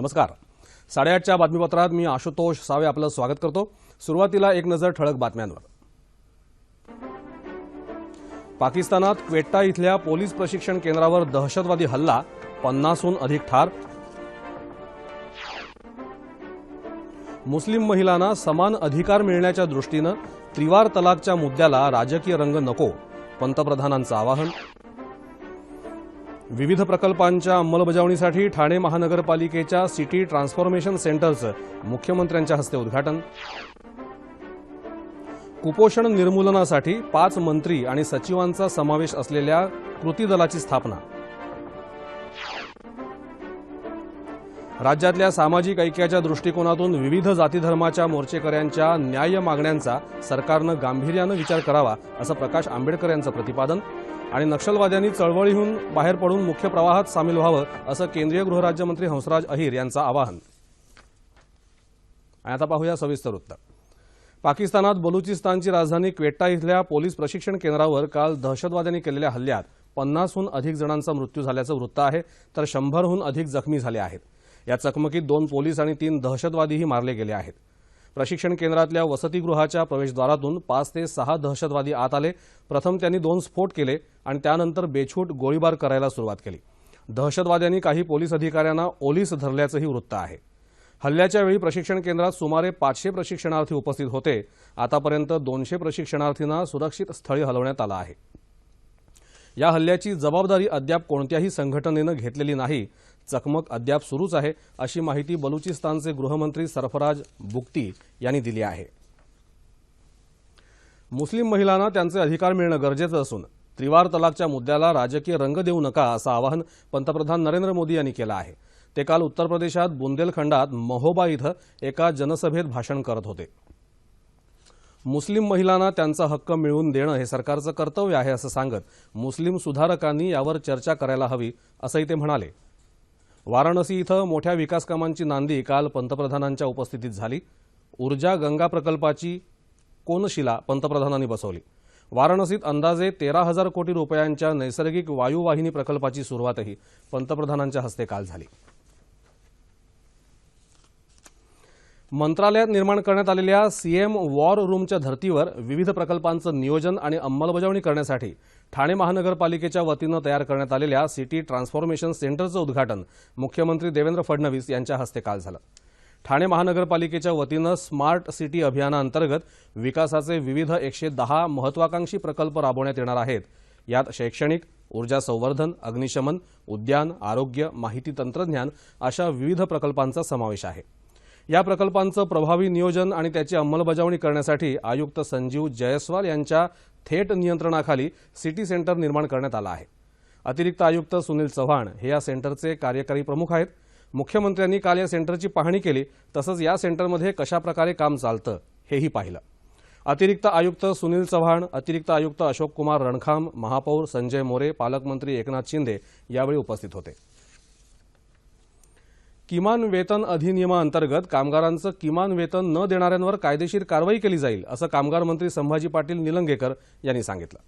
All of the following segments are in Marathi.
नमस्कार. 8:30च्या बातमीपत्रात मी आशुतोष सावे आपलं स्वागत करतो. सुरुवातीला एक नजर ठळक बातम्यांवर. पाकिस्तानात क्वेट्टा इथल्या पोलीस प्रशिक्षण केंद्रावर दहशतवादी हल्ला, 50हून अधिक ठार. मुस्लिम महिलांना समान अधिकार मिळण्याच्या दृष्टीनं त्रिवार तलाकच्या मुद्द्याला राजकीय रंग नको, पंतप्रधानांचं आवाहन. विविध प्रकल्पांच्या अंमलबजावणीसाठी ठाणे महानगरपालिकेच्या सिटी ट्रान्सफॉर्मेशन सेंटरचं मुख्यमंत्र्यांच्या हस्ते उद्घाटन. कुपोषण निर्मूलनासाठी 5 मंत्री आणि सचिवांचा समावेश असलेल्या कृती दलाची स्थापना. राज्यातल्या सामाजिक ऐक्याच्या दृष्टिकोनातून विविध जातीधर्माच्या मोर्चेकऱ्यांच्या न्याय्य मागण्यांचा सरकारनं गांभीर्यानं विचार करावा, असं प्रकाश आंबेडकर यांचं प्रतिपादन. आणि नक्षलवाद्यांनी चळवळीहून बाहेर पडून मुख्य प्रवाहात सामील व्हावं, असं केंद्रीय गृहराज्यमंत्री हंसराज अहिर यांचं आवाहन. आता पाहूया सविस्तर वृत्त. पाकिस्तानात बलुचिस्तानची राजधानी क्वेट्टा इथल्या पोलीस प्रशिक्षण केंद्रावर काल दहशतवाद्यांनी केलेल्या हल्ल्यात 50हून अधिक जणांचा मृत्यू झाल्याचं वृत्त आहे, तर 100हून अधिक जखमी झाले आहेत. या चकमकीत 2 पोलीस आणि 3 दहशतवादीही मारले गेले आहेत. प्रशिक्षण केंद्रातल्या वसतिगृहाच्या प्रवेशद्वारातून 5 ते 6 दहशतवादी आत आले. प्रथम त्यांनी 2 स्फोट केले आणि त्यानंतर बेछूट गोळीबार करायला सुरुवात केली. दहशतवाद्यांनी काही पोलीस अधिकाऱ्यांना ओलीस धरल्याचंही वृत्त आहे. हल्ल्याच्या वेळी प्रशिक्षण केंद्रात सुमारे 500 प्रशिक्षणार्थी उपस्थित होते. आतापर्यंत 200 प्रशिक्षणार्थींना सुरक्षित स्थळी हलवण्यात आलं आहे. या हल्ल्याची जबाबदारी अद्याप कोणत्याही संघटनेनं घेतलेली नाही. चकमक अद्याप सुरूच आहे, अशी माहिती बलुचिस्तानचे गृहमंत्री सरफराज बुक्ती यांनी दिली आहे. मुस्लिम महिलांना त्यांचे अधिकार मिळणं गरजेचं असून त्रिवार तलाकच्या मुद्द्याला राजकीय रंग देऊ नका, असं आवाहन पंतप्रधान नरेंद्र मोदी यांनी केलं आहे. ते काल उत्तर प्रदेशात बुंदेलखंडात महोबा इथं एका जनसभेत भाषण करत होते. मुस्लिम महिलांना त्यांचा हक्क मिळवून देणं हे सरकारचं कर्तव्य आहे, असं सांगत मुस्लिम सुधारकांनी यावर चर्चा करायला हवी, असंही ते म्हणाले. वाराणसी इथं मोठ्या विकासकामांची नांदी काल पंतप्रधानांच्या उपस्थितीत झाली. ऊर्जा गंगा प्रकल्पाची कोनशिला पंतप्रधानांनी बसवली. वाराणसीत अंदाजे 13,000 कोटी रुपयांच्या नैसर्गिक वायुवाहिनी प्रकल्पाची सुरुवातही पंतप्रधानांच्या हस्ते काल झाली. मंत्रालयात निर्माण करण्यात आलेल्या सीएम वॉर रूमच्या धर्तीवर विविध प्रकल्पांचं नियोजन आणि अंमलबजावणी करण्यासाठी ठाणे महानगरपालिकेच्या वतीनं तयार करण्यात आलेल्या सिटी ट्रान्सफॉर्मेशन सेंटरचं उद्घाटन मुख्यमंत्री देवेंद्र फडणवीस यांच्या हस्ते काल झालं. ठाणे महानगरपालिकेच्या वतीनं स्मार्ट सिटी अभियानाअंतर्गत विकासाचे विविध 110 महत्वाकांक्षी प्रकल्प राबवण्यात येणार आहेत. यात शैक्षणिक, ऊर्जा संवर्धन, अग्निशमन, उद्यान, आरोग्य, माहिती तंत्रज्ञान अशा विविध प्रकल्पांचा समावेश आहे. या प्रकल्पांचं प्रभावी नियोजन आणि त्याची अंमलबजावणी करण्यासाठी आयुक्त संजीव जयस्वाल यांच्या थेट नियंत्रणाखाली सिटी सेंटर निर्माण करण्यात आलं आहे. अतिरिक्त आयुक्त सुनील चव्हाण हे या सेंटरचे कार्यकारी प्रमुख आहेत. मुख्यमंत्र्यांनी काल या सेंटरची पाहणी केली, तसंच या सेंटरमध्ये कशाप्रकारे काम चालतं हेही पाहिलं. अतिरिक्त आयुक्त सुनील चव्हाण, अतिरिक्त आयुक्त अशोक कुमार रणखाम, महापौर संजय मोरे, पालकमंत्री एकनाथ शिंदे यावेळी उपस्थित होते. किमान वेतन अधिनियमाअंतर्गत कामगारांचं किमान वेतन न देणाऱ्यांवर कायदेशीर कारवाई केली जाईल, असं कामगार मंत्री संभाजी पाटील निलंगेकर यांनी सांगितलं.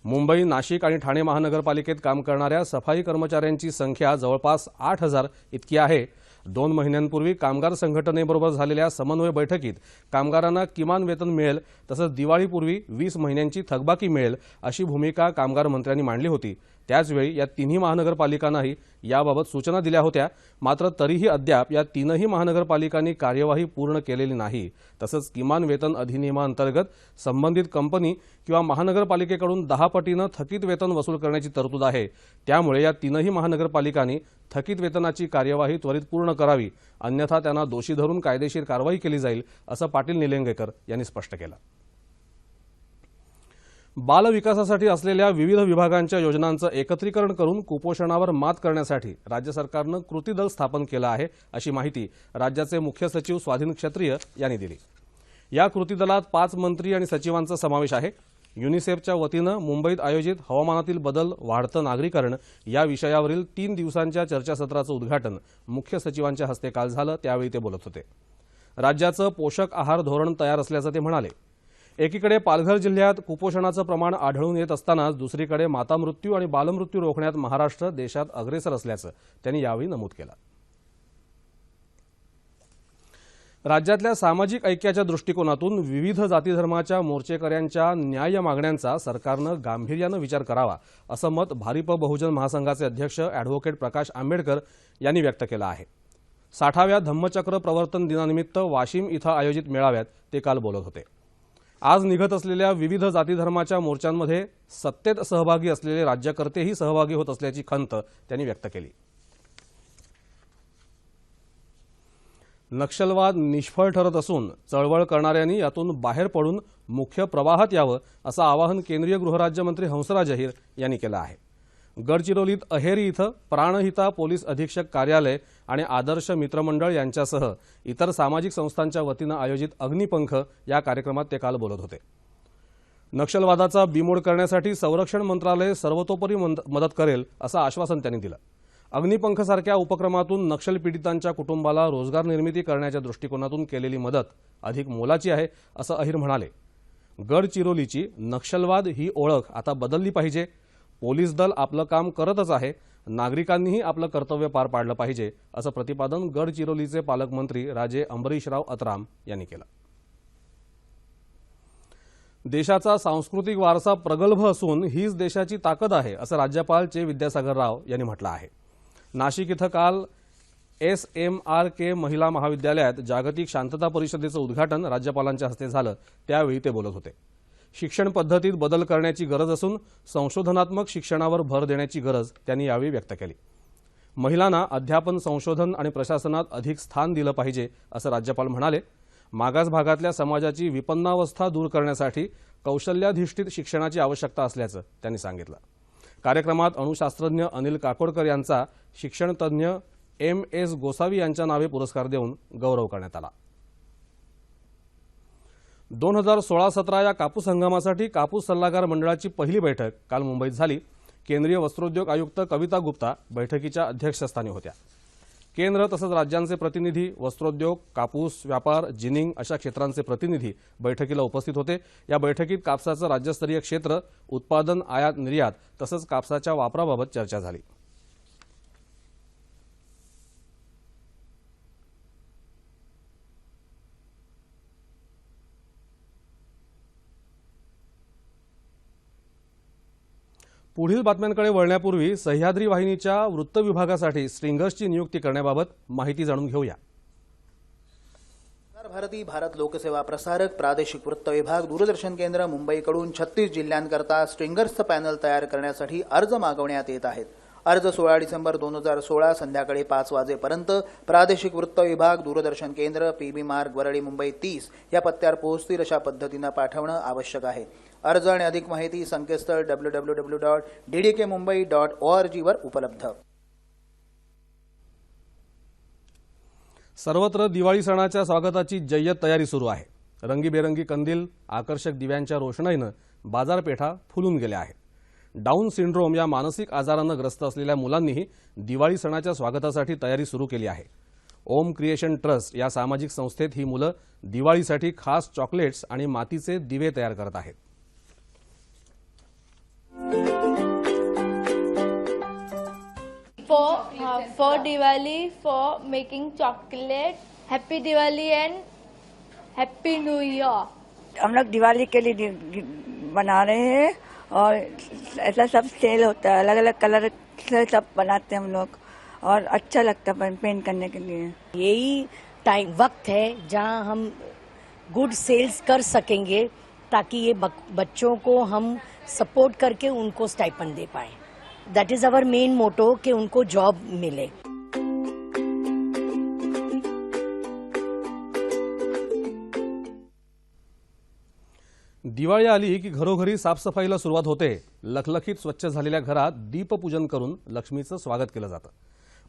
मुंबई, नाशिक आणि ठाणे महानगरपालिकेत काम करणाऱ्या सफाई कर्मचाऱ्यांची संख्या जवळपास 8,000 इतकी आहे. 2 महिन्यांपूर्वी कामगार संघटनेबरोबर झालेल्या समन्वय बैठकीत कामगारांना किमान वेतन मिळेल, तसंच दिवाळीपूर्वी 20 महिन्यांची थकबाकी मिळेल, अशी भूमिका कामगार मंत्र्यांनी मांडली होती. त्याचवेळी या 3ही महानगरपालिकांनाही याबाबत सूचना दिल्या होत्या. मात्र तरीही अद्याप या 3ही महानगरपालिकांनी कार्यवाही पूर्ण केलेली नाही. तसंच किमान वेतन अधिनियमाअंतर्गत संबंधित कंपनी किंवा महानगरपालिकेकडून 10 पटीनं थकीत वेतन वसूल करण्याची तरतूद आहे. त्यामुळे या 3ही महानगरपालिकांनी थकीत वेतनाची कार्यवाही त्वरित पूर्ण करावी, अन्यथा त्यांना दोषी धरून कायदेशीर कारवाई केली जाईल, असं पाटील निलंगेकर यांनी स्पष्ट केलं. बालविकासासाठी असलेल्या विविध विभागांच्या योजनांचं एकत्रीकरण करून कुपोषणावर मात करण्यासाठी राज्य सरकारनं कृती दल स्थापन केलं आहे, अशी माहिती राज्याचे मुख्य सचिव स्वाधीन क्षत्रिय यांनी दिली. या कृती दलात 5 मंत्री आणि सचिवांचा समावेश आहे. युनिसेफच्या वतीनं मुंबईत आयोजित हवामानातील बदल, वाढतं नागरीकरण या विषयावरील 3 दिवसांच्या चर्चासत्राचं उद्घाटन मुख्य सचिवांच्या हस्ते काल झालं. त्यावेळी ते बोलत होते. राज्याचं पोषक आहार धोरण तयार असल्याचं ते म्हणाले. एकीकडे पालघर जिल्ह्यात कुपोषणाचं प्रमाण आढळून येत असतानाच दुसरीकडे मातामृत्यू आणि बालमृत्यू रोखण्यात महाराष्ट्र देशात अग्रेसर असल्याचं त्यांनी यावेळी नमूद केलं. राज्यातल्या सामाजिक ऐक्याच्या दृष्टिकोनातून विविध जाती धर्माच्या मोर्चेकऱ्यांच्या न्याय्य मागण्यांचा सरकारनं गांभीर्यानं विचार करावा असं मत भारिप बहुजन महासंघाचे अध्यक्ष ॲडव्होकेट प्रकाश आंबेडकर यांनी व्यक्त केलं आहे। 60व्या धम्मचक्र प्रवर्तन दिनानिमित्त वाशिम इथं आयोजित मेळाव्यात ते काल बोलत होते। आज निघत असलेल्या विविध जाती धर्माच्या मोर्चांमध्ये सत्तेत सहभागी असलेले राज्यकर्तेही सहभागी होत असल्याची खंत त्यांनी व्यक्त केली। नक्षलवाद निष्फळ ठरत असून चळवळ करणाऱ्यांनी यातून बाहेर पडून मुख्य प्रवाहात यावं असं आवाहन केंद्रीय गृहराज्यमंत्री हंसराज अहिर यांनी केलं आहे। गडचिरोलीत अहेरी इथं प्राणहिता पोलीस अधीक्षक कार्यालय आणि आदर्श मित्रमंडळ यांच्यासह इतर सामाजिक संस्थांच्या वतीनं आयोजित अग्निपंख या कार्यक्रमात ते काल बोलत होते। नक्षलवादाचा बीमोड करण्यासाठी संरक्षण मंत्रालय सर्वतोपरी मदत करेल असं आश्वासन त्यांनी दिलं। अग्निपंखसारख्या उपक्रमातून नक्षल पीडितांच्या कुटुंबाला रोजगार निर्मिती करण्याच्या दृष्टिकोनातून केलेली मदत अधिक मोलाची आहे असं अहिर म्हणाले। गडचिरोलीची नक्षलवाद ही ओळख आता बदलली पाहिजे। पोलीस दल आपलं काम करतच आहे, नागरिकांनीही आपलं कर्तव्य पार पाडलं पाहिजे असं प्रतिपादन गडचिरोलीचे पालकमंत्री राजे अंबरीशराव अत्राम यांनी केलं। देशाचा सांस्कृतिक वारसा प्रगल्भ असून हीच देशाची ताकद आहे असं राज्यपाल चे विद्यासागर राव यांनी म्हटलं आहे। नाशिक इथं काल SMRK महिला महाविद्यालयात जागतिक शांतता परिषदेचं उद्घाटन राज्यपालांच्या हस्ते झालं, त्यावेळी ते बोलत होते। शिक्षण पद्धतीत बदल करण्याची गरज असून संशोधनात्मक शिक्षणावर भर देण्याची गरज त्यांनी यावेळी व्यक्त केली। महिलांना अध्यापन, संशोधन आणि प्रशासनात अधिक स्थान दिलं पाहिजे असं राज्यपाल म्हणाले। मागास भागातल्या समाजाची विपन्नावस्था दूर करण्यासाठी कौशल्याधिष्ठित शिक्षणाची आवश्यकता असल्याचं त्यांनी सांगितलं। कार्यक्रमात अणुशास्त्रज्ञ अनिल काकोडकर यांचा शिक्षणतज्ञ MS गोसावी यांच्या नावे पुरस्कार देऊन गौरव करण्यात आला। 2016-17 या कापूस हंगामासाठी कापूस सल्लागार मंडळाची पहिली बैठक काल मुंबईत झाली। केंद्रीय वस्त्रोद्योग आयुक्त कविता गुप्ता बैठकीच्या अध्यक्षस्थानी होत्या। केंद्र तसंच राज्यांचे प्रतिनिधी, वस्त्रोद्योग, कापूस व्यापार, जिनिंग अशा क्षेत्रांचे प्रतिनिधी बैठकीला उपस्थित होते। या बैठकीत कापसाचं राज्यस्तरीय क्षेत्र, उत्पादन, आयात निर्यात तसंच कापसाच्या वापराबाबत चर्चा झाली। पुढील बातम्यांकडे वळण्यापूर्वी सह्याद्री वाहिनीच्या वृत्त विभागासाठी स्ट्रिंगर्सची नियुक्ती करण्याबाबत माहिती जाणून घेऊया। भारती भारत लोकसेवा प्रसारक प्रादेशिक वृत्त विभाग दूरदर्शन केंद्र मुंबईकडून 36 जिल्ह्यांकरता स्ट्रिंगर्सचं पॅनल तयार करण्यासाठी अर्ज मागवण्यात येत आहेत। अर्ज 16 डिसेंबर 2016 संध्याकाळी 5 वाजेपर्यंत प्रादेशिक वृत्त विभाग दूरदर्शन केंद्र PB मार्ग वरळी मुंबई 30 या पत्त्यावर पोहोचतील अशा पद्धतीने पाठवणं आवश्यक आहे। अर्ज आणि अधिक माहिती संकेतस्थळ www.ddkmumbai.org वर उपलब्ध। सर्वत्र दिवाळी सणाच्या स्वागताची जय्यत तयारी सुरू आहे। रंगीबेरंगी कंदील, आकर्षक दिव्यांच्या रोषणाईनं बाजारपेठा फुलून गेल्या आहेत। डाऊन सिंड्रोम या मानसिक आजारानं ग्रस्त असलेल्या मुलांनीही दिवाळी सणाच्या स्वागतासाठी तयारी सुरू केली आहे। ओम क्रिएशन ट्रस्ट या सामाजिक संस्थेत ही मुलं दिवाळीसाठी खास चॉकलेट्स आणि मातीचे दिवे तयार करत आहेत। For Diwali, for making chocolate. Happy Diwali and Happy New Year. हम लोग दिवाली के लिए बना रहे हैं और ऐसा सब सेल होता है, अलग अलग कलर से सब बनाते हैं हम लोग और अच्छा लगता है पेंट करने के लिए। यही टाइम वक्त है जहां हम गुड सेल्स कर सकेंगे ताकि ये बच्चों को हम सपोर्ट करके उनको स्टाइपेंड दे पाए। That is our main motto कि उनको जॉब मिले। दिवाळी आली की घरोघरी साफसफाईला सुरुवात होते। लखलखीत स्वच्छ झालेल्या घरात दीपपूजन करून लक्ष्मीचं स्वागत केलं जातं।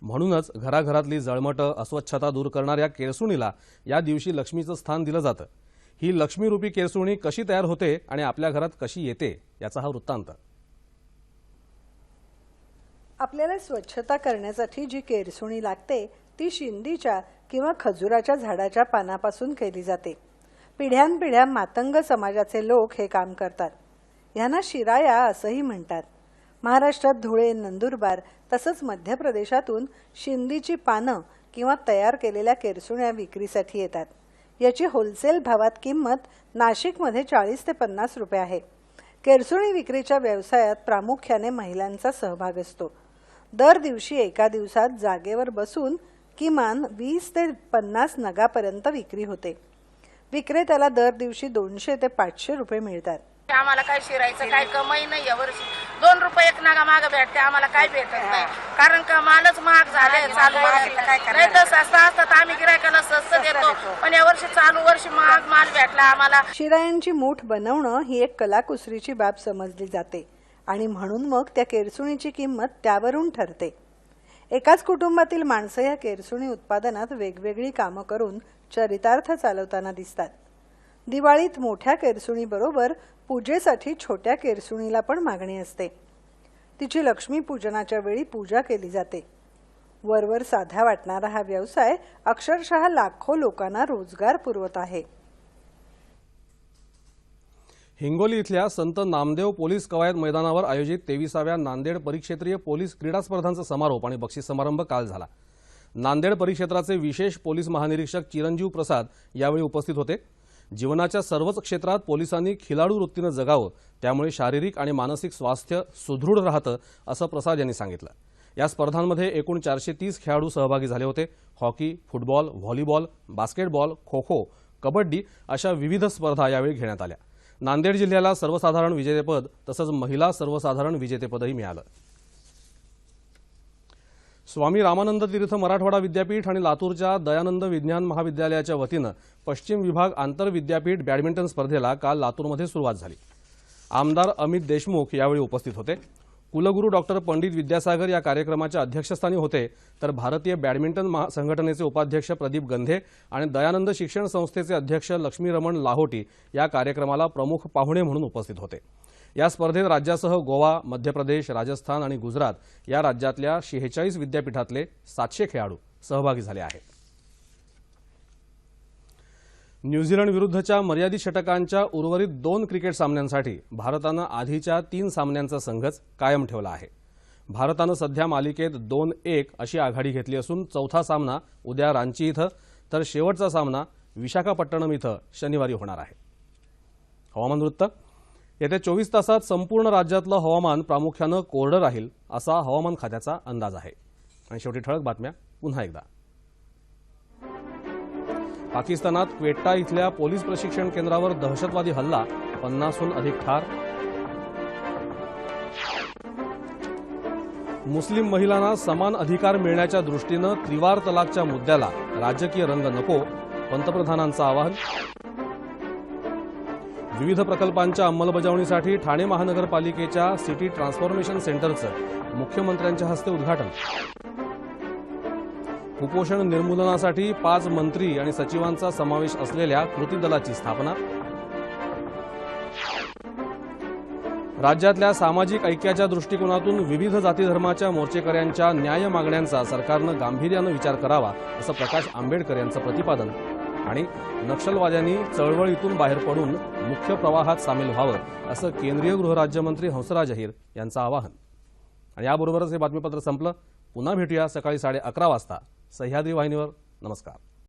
म्हणूनच घराघरातली जळमटं, अस्वच्छता दूर करणाऱ्या केरसुणीला या दिवशी लक्ष्मीचं स्थान दिलं जातं। ही लक्ष्मीरूपी केरसुणी कशी तयार होते आणि आपल्या घरात कशी येते याचा हा वृत्तांत। आपल्याला स्वच्छता करण्यासाठी जी केरसुणी लागते ती शिंदीच्या किंवा खजुराच्या झाडाच्या पानापासून केली जाते। पिढ्यानपिढ्या मातंग समाजाचे लोक हे काम करतात। यांना शिराया असंही म्हणतात। महाराष्ट्रात धुळे, नंदुरबार तसंच मध्य प्रदेशातून शिंदीची पानं किंवा तयार केलेल्या केरसुण्या विक्रीसाठी येतात। याची होलसेल भावात किंमत नाशिकमध्ये 40 ते 50 रुपये आहे. केरसुणी विक्रीच्या व्यवसायात प्रामुख्याने महिलांचा सहभाग असतो. दर दिवशी एका दिवसात जागेवर बसून किमान 20 ते 50 नगापर्यंत विक्री होते. विक्रेत्याला दर दिवशी 200 ते 500 रुपये मिळतात. आम्हाला काय शिरायचं काय कमाई नाही. यावर्षी 2 रुपये एक नागा माग भेटते, आम्हाला काय भेटत नाही. कारण का मालच महाग झाले. चालू नाही तर स्वस्त असतात आम्ही गिरायकाला स्वस्त देतो, पण यावर्षी चालू वर्षी महाग माल भेटला आम्हाला. शिरायांची मूठ बनवणं ही एक कलाकुसरीची बाब समजली जाते आणि म्हणून मग त्या केरसुणीची किंमत त्यावरून ठरते. एकाच कुटुंबातील माणसं या केरसुणी उत्पादनात वेगवेगळी कामं करून चरितार्थ चालवताना दिसतात. दिवाळीत मोठ्या केरसुणीबरोबर पूजेसाठी छोट्या केरसुणीला पण मागणी असते. तिची लक्ष्मी पूजनाच्या वेळी पूजा केली जाते. वरवर साधा वाटणारा हा व्यवसाय अक्षरशः लाखो लोकांना रोजगार पुरवत आहे. हिंगोली इथल्या संत नामदेव पोलीस कवायत मैदानावर आयोजित 23व्या नांदेड परिक्षेत्रीय पोलीस क्रीडा स्पर्धांचा समारोप आणि बक्षीस समारंभ काल झाला. नांदेड परिक्षेत्राचे विशेष पोलीस महानिरीक्षक चिरंजीव प्रसाद यावेळी उपस्थित होते. जीवनाच्या सर्वच क्षेत्रात पोलिसांनी खिलाडू वृत्तीनं जगावं, त्यामुळे शारीरिक आणि मानसिक स्वास्थ्य सुदृढ राहतं, असं प्रसाद यांनी सांगितलं. या स्पर्धांमध्ये एकूण 430 खेळाडू सहभागी झाले होते. Hockey, football, volleyball, basketball, kho kho, kabaddi अशा विविध स्पर्धा यावेळी घेण्यात आल्या. नांदेड जिल्ह्याला सर्वसाधारण विजेतेपद तसंच महिला सर्वसाधारण विजेतेपदही मिळालं. स्वामी रामानंद तीर्थ मराठवाडा विद्यापीठ आणि लातूरच्या दयानंद विज्ञान महाविद्यालयाच्या वतीनं पश्चिम विभाग आंतरविद्यापीठ बॅडमिंटन स्पर्धेला काल लातूरमध्ये सुरुवात झाली. आमदार अमित देशमुख यावेळी उपस्थित होते. कुलगुरू डॉक्टर पंडित विद्यासागर या कार्यक्रमाच्या अध्यक्षस्थानी होते, तर भारतीय बॅडमिंटन संघटनेचे उपाध्यक्ष प्रदीप गंधे आणि दयानंद शिक्षण संस्थेचे अध्यक्ष लक्ष्मीरमण लाहोटी या कार्यक्रमाला प्रमुख पाहुणे म्हणून उपस्थित होते. या स्पर्धेत राज्यासह गोवा, मध्य प्रदेश, राजस्थान आणि गुजरात या राज्यातल्या 46 विद्यापीठातले 700 खेळाडू सहभागी झाले आहेत. न्यूझीलंड विरुद्धच्या मर्यादित षटकांच्या उर्वरित 2 क्रिकेट सामन्यांसाठी भारतानं आधीच्या 3 सामन्यांचा संघच कायम ठेवला आहे. भारतानं सध्या मालिकेत 2-1 अशी आघाडी घेतली असून चौथा सामना उद्या रांची इथं तर शेवटचा सामना विशाखापट्टणम इथं शनिवारी होणार आहे. हवामान वृत्त. येत्या 24 तासात संपूर्ण राज्यातलं हवामान प्रामुख्यानं कोरडं राहील असा हवामान खात्याचा अंदाज आहे. आणि शेवटी ठळक बातम्या पुन्हा एकदा. पाकिस्तानात क्वेट्टा इथल्या पोलीस प्रशिक्षण केंद्रावर दहशतवादी हल्ला, 50हून अधिक ठार. मुस्लिम महिलांना समान अधिकार मिळण्याच्या दृष्टीनं त्रिवार तलाकच्या मुद्द्याला राजकीय रंग नको, पंतप्रधानांचं आवाहन. विविध प्रकल्पांच्या अंमलबजावणीसाठी ठाणे महानगरपालिकेच्या सिटी ट्रान्सफॉर्मेशन सेंटरचं मुख्यमंत्र्यांच्या हस्ते उद्घाटन. कुपोषण निर्मूलनासाठी 5 मंत्री आणि सचिवांचा समावेश असलेल्या कृती दलाची स्थापना. राज्यातल्या सामाजिक ऐक्याच्या दृष्टिकोनातून विविध जाती धर्माच्या मोर्चेकऱ्यांच्या न्याय मागण्यांचा सरकारनं गांभीर्यानं विचार करावा, असं प्रकाश आंबेडकर यांचं प्रतिपादन. आणि नक्षलवाद्यांनी चळवळीतून बाहेर पडून मुख्य प्रवाहात सामील व्हावं, असं केंद्रीय गृहराज्यमंत्री हंसराज अहिर यांचं आवाहन. आणि याबरोबरच हे बातमीपत्र संपलं. पुन्हा भेटूया सकाळी 11:30 वाजता सह्याद्री वाहिनीवर. नमस्कार.